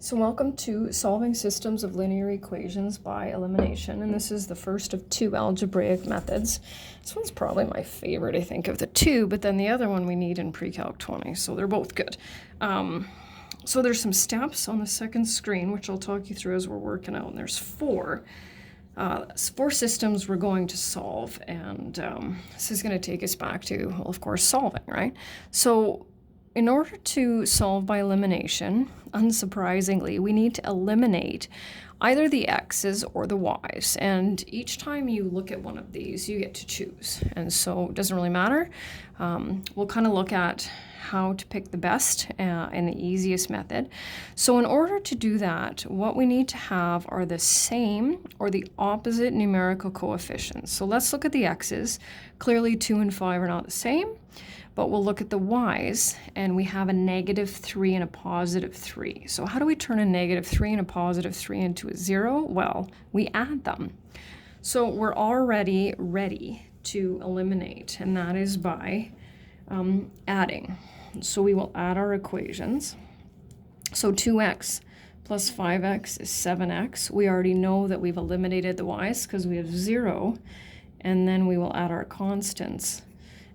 So welcome to Solving Systems of Linear Equations by Elimination, and this is the first of two algebraic methods. This one's probably my favorite, I think, of the two, but then the other one we need in Pre-Calc 20, so they're both good. So there's some steps on the second screen, which I'll talk you through as we're working out, and there's four systems we're going to solve, and this is going to take us back to, well, of course, solving, right? So in order to solve by elimination, unsurprisingly, we need to eliminate either the x's or the y's. And each time you look at one of these, you get to choose. And so it doesn't really matter. We'll kind of look at how to pick the best and the easiest method. So in order to do that, what we need to have are the same or the opposite numerical coefficients. So let's look at the x's. Clearly 2 and 5 are not the same. But we'll look at the y's, and we have a -3 and a +3. So how do we turn a -3 and a +3 into a 0? Well, we add them. So we're already ready to eliminate, and that is by adding. So we will add our equations. So 2x plus 5x is 7x. We already know that we've eliminated the y's because we have 0, and then we will add our constants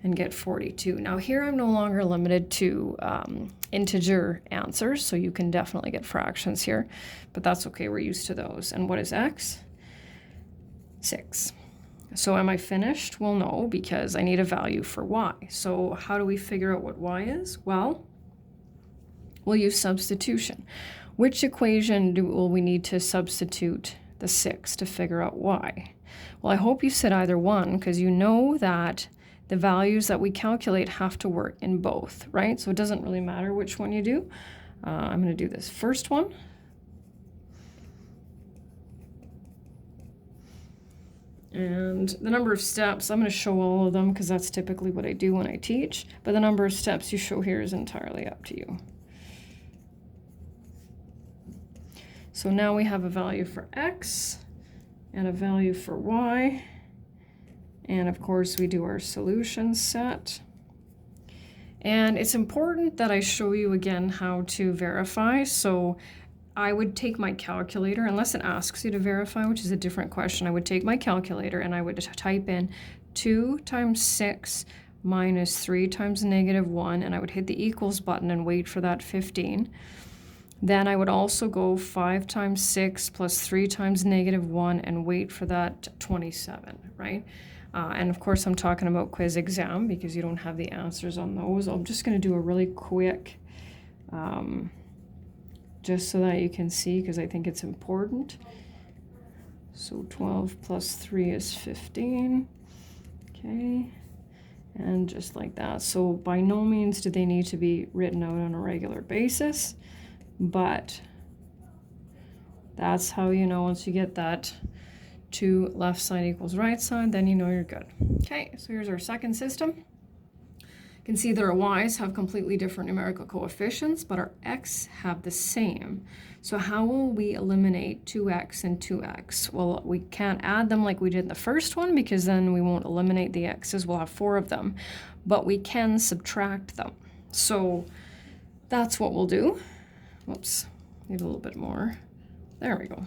and get 42. Now here I'm no longer limited to integer answers, so you can definitely get fractions here, but that's okay, we're used to those. And what is x? 6. So am I finished? Well, no, because I need a value for y. So how do we figure out what y is? Well, we'll use substitution. Which equation will we need to substitute the 6 to figure out y? Well, I hope you said either one, because you know that the values that we calculate have to work in both, right? So it doesn't really matter which one you do. I'm going to do this first one. And the number of steps, I'm going to show all of them because that's typically what I do when I teach. But the number of steps you show here is entirely up to you. So now we have a value for x and a value for y. And of course, we do our solution set. And it's important that I show you again how to verify. So I would take my calculator, unless it asks you to verify, which is a different question. I would take my calculator and I would type in 2 times 6 minus 3 times -1, and I would hit the equals button and wait for that 15. Then I would also go 5 times 6 plus 3 times -1 and wait for that 27, right? And of course, I'm talking about quiz exam because you don't have the answers on those. I'm just going to do a really quick, just so that you can see, because I think it's important. So 12 plus 3 is 15. Okay. And just like that. So by no means do they need to be written out on a regular basis, but that's how you know once you get that 2 left side equals right side, then you know you're good. Okay, so here's our second system. You can see that our y's have completely different numerical coefficients, but our x have the same. So how will we eliminate 2x and 2x? Well, we can't add them like we did in the first one because then we won't eliminate the x's. We'll have 4 of them, but we can subtract them. So that's what we'll do. Whoops, need a little bit more. There we go.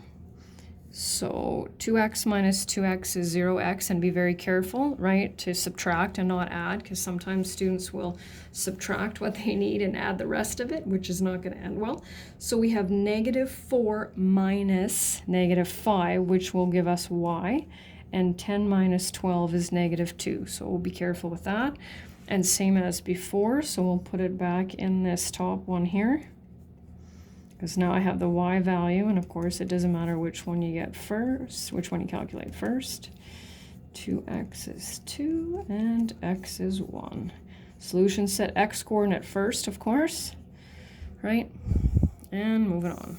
So 2x minus 2x is 0x, and be very careful, right, to subtract and not add, because sometimes students will subtract what they need and add the rest of it, which is not going to end well. So we have -4 minus -5, which will give us y, and 10 minus 12 is -2. So we'll be careful with that. And same as before, so we'll put it back in this top one here, because now I have the y value, and of course it doesn't matter which one you get first, which one you calculate first. 2x is 2 and x is 1. Solution set x coordinate first, of course, right? And moving on.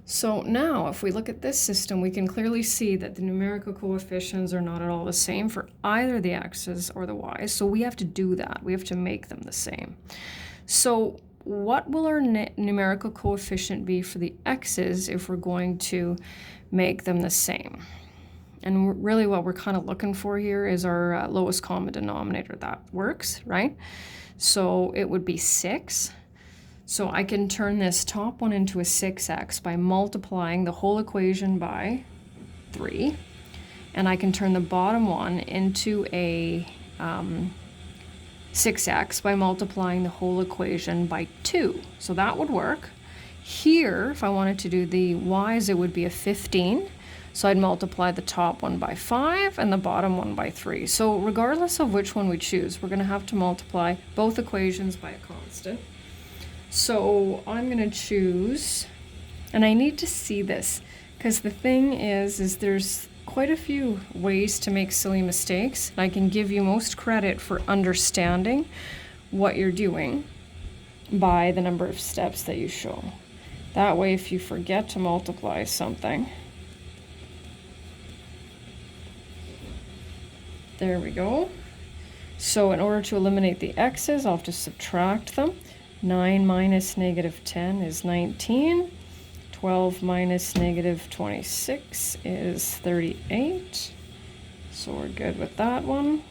So now if we look at this system, we can clearly see that the numerical coefficients are not at all the same for either the x's or the y's. So we have to do that. We have to make them the same. So what will our numerical coefficient be for the x's if we're going to make them the same? And really what we're kind of looking for here is our lowest common denominator. That works, right? So it would be 6 So I can turn this top one into a 6x by multiplying the whole equation by 3. And I can turn the bottom one into a 6x by multiplying the whole equation by 2. So that would work. Here, if I wanted to do the y's, it would be a 15. So I'd multiply the top one by 5 and the bottom one by 3. So regardless of which one we choose, we're going to have to multiply both equations by a constant. So I'm going to choose, and I need to see this, because the thing is there's quite a few ways to make silly mistakes. I can give you most credit for understanding what you're doing by the number of steps that you show. That way, if you forget to multiply something, there we go. So in order to eliminate the x's, I'll have to subtract them. 9 minus negative 10 is 19. 12 minus negative 26 is 38. So we're good with that one.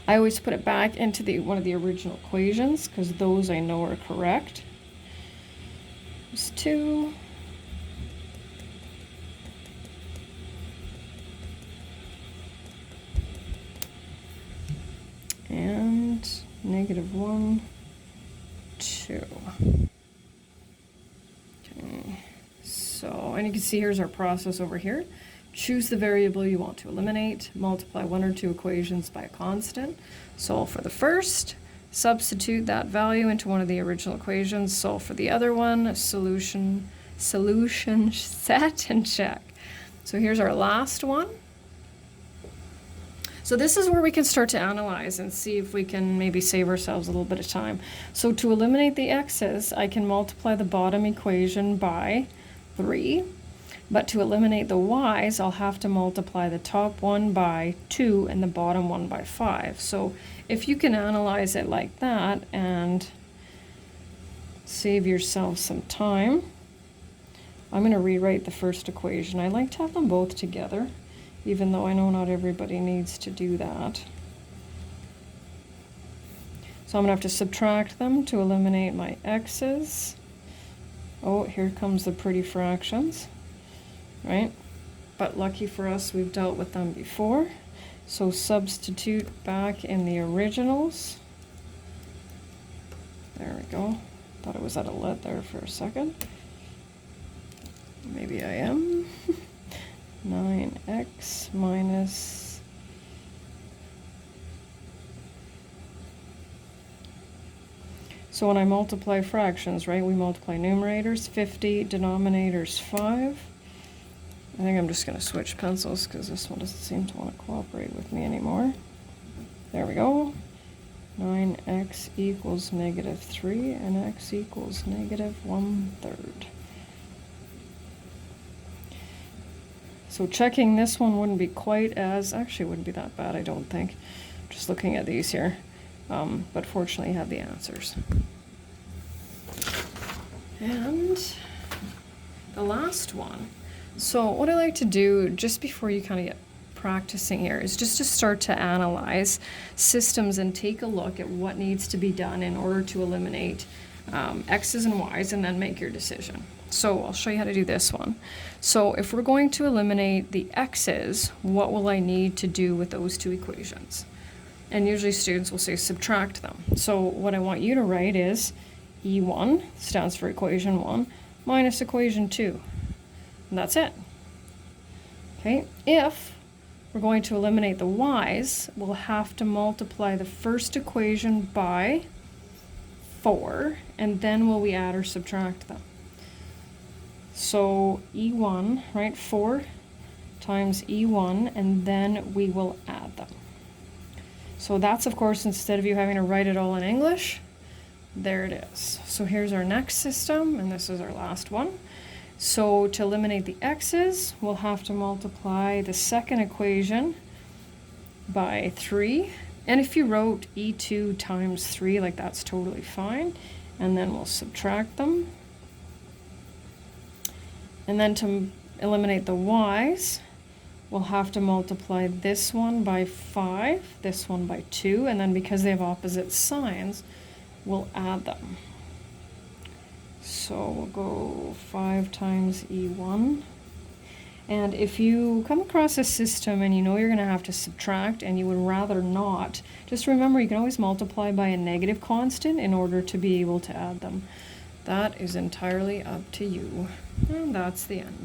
I always put it back into one of the original equations because those I know are correct. There's 2. And negative 1, 2. Okay, so, and you can see here's our process over here. Choose the variable you want to eliminate, multiply one or two equations by a constant, solve for the first, substitute that value into one of the original equations, solve for the other one, solution set, and check. So here's our last one. So this is where we can start to analyze and see if we can maybe save ourselves a little bit of time. So to eliminate the x's, I can multiply the bottom equation by 3. But to eliminate the y's, I'll have to multiply the top one by 2 and the bottom one by 5. So if you can analyze it like that and save yourself some time, I'm going to rewrite the first equation. I like to have them both together, even though I know not everybody needs to do that. So I'm going to have to subtract them to eliminate my x's. Oh, here comes the pretty fractions, right? But lucky for us, we've dealt with them before. So substitute back in the originals. There we go. Thought it was at a lead there for a second. Maybe I am. 9x minus so when I multiply fractions, right, we multiply numerators 50, denominators 5. I think I'm just going to switch pencils because this one doesn't seem to want to cooperate with me anymore. There we go. 9x equals negative 3 and x equals negative 1/3. So checking this one wouldn't be quite as, actually wouldn't be that bad, I don't think. Just looking at these here. But fortunately you have the answers. And the last one. So what I like to do just before you kind of get practicing here is just to start to analyze systems and take a look at what needs to be done in order to eliminate x's and y's and then make your decision. So I'll show you how to do this one. So if we're going to eliminate the x's, what will I need to do with those two equations? And usually students will say subtract them. So what I want you to write is E1, stands for equation 1, minus equation 2. And that's it. Okay, if we're going to eliminate the y's, we'll have to multiply the first equation by 4, and then will we add or subtract them? So E1, right, 4 times E1, and then we will add them. So that's, of course, instead of you having to write it all in English, there it is. So here's our next system, and this is our last one. So to eliminate the x's, we'll have to multiply the second equation by 3. And if you wrote E2 times 3, like that's totally fine. And then we'll subtract them. And then to eliminate the y's, we'll have to multiply this one by 5, this one by 2, and then because they have opposite signs, we'll add them. So we'll go 5 times E1. And if you come across a system and you know you're going to have to subtract and you would rather not, just remember you can always multiply by a negative constant in order to be able to add them. That is entirely up to you. And that's the end.